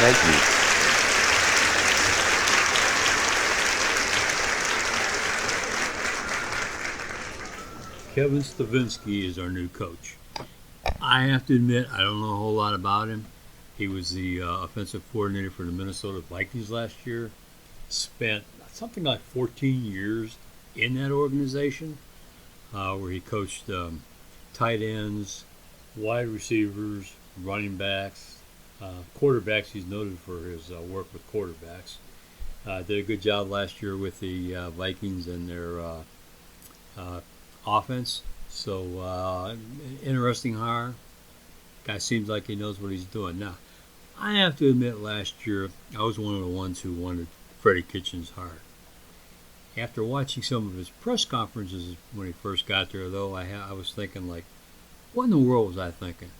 Thank you. Kevin Stefanski is our new coach. I have to admit, I don't know a whole lot about him. He was the offensive coordinator for the Minnesota Vikings last year. Spent something like 14 years in that organization, where he coached tight ends, wide receivers, running backs, quarterbacks. He's noted for his work with quarterbacks. Did a good job last year with the Vikings and their offense. So, interesting hire. Guy seems like he knows what he's doing. Now, I have to admit, last year I was one of the ones who wanted Freddie Kitchens hired. After watching some of his press conferences when he first got there, though, I was thinking, like, what in the world was I thinking?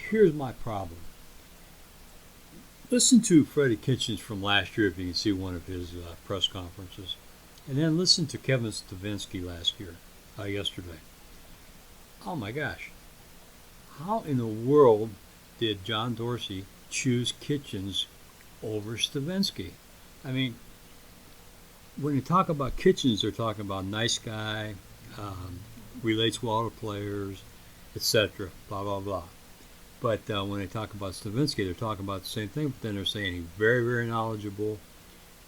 Here's my problem. Listen to Freddie Kitchens from last year if you can see one of his press conferences. And then listen to Kevin Stefanski yesterday. Oh my gosh. How in the world did John Dorsey choose Kitchens over Stefanski? I mean, when you talk about Kitchens, they're talking about nice guy, relates well to players, etc., blah, blah, blah. But when they talk about Stefanski, they're talking about the same thing, but then they're saying he's very, very knowledgeable,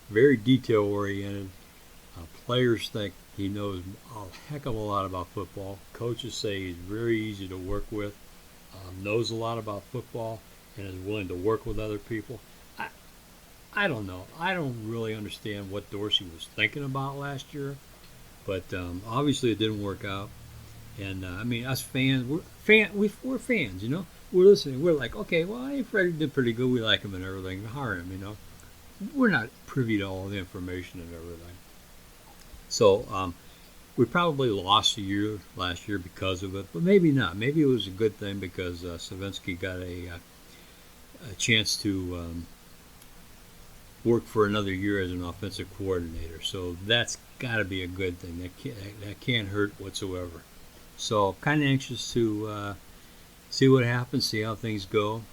very detail-oriented. Players think he knows a heck of a lot about football. Coaches say he's very easy to work with, knows a lot about football, and is willing to work with other people. I don't know. I don't really understand what Dorsey was thinking about last year, but obviously it didn't work out. And I mean, us fans, we're fans, you know. We're listening. We're like, okay, well, hey, Freddie did pretty good. We like him and everything. Hire him, you know. We're not privy to all the information and everything. So we probably lost a year last year because of it, but maybe not. Maybe it was a good thing because Stefanski got a chance to work for another year as an offensive coordinator. So that's got to be a good thing. That can't hurt whatsoever. So kind of anxious to see what happens, see how things go,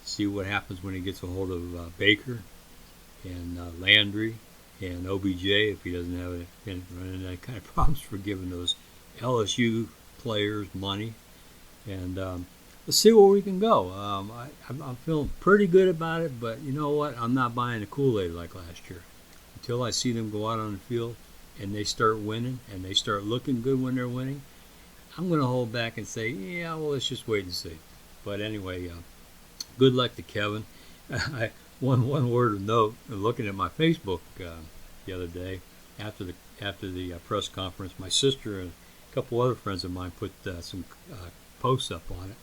see what happens when he gets a hold of Baker and Landry and OBJ if he doesn't have any kind of problems for giving those LSU players money. And let's see where we can go. I'm feeling pretty good about it, but you know what? I'm not buying the Kool-Aid like last year. Until I see them go out on the field and they start winning and they start looking good when they're winning, I'm going to hold back and say, yeah, well, let's just wait and see. But anyway, good luck to Kevin. One word of note, looking at my Facebook the other day after the press conference, my sister and a couple other friends of mine put some posts up on it,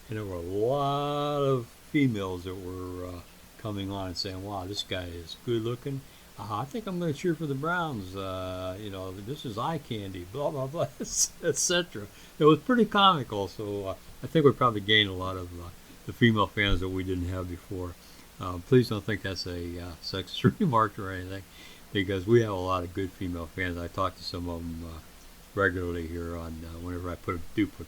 and there were a lot of females that were coming on and saying, wow, this guy is good looking. I think I'm going to cheer for the Browns. This is eye candy, blah, blah, blah, etc. It was pretty comical, so I think we probably gained a lot of the female fans that we didn't have before. Please don't think that's a sexist remark or anything, because we have a lot of good female fans. I talk to some of them regularly here on whenever I put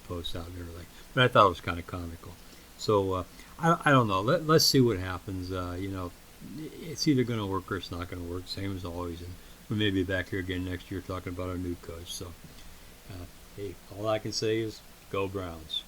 posts out and everything. But I thought it was kind of comical. So I don't know. Let's see what happens. It's either going to work or it's not going to work, same as always. And we may be back here again next year talking about our new coach. So, hey, all I can say is go Browns.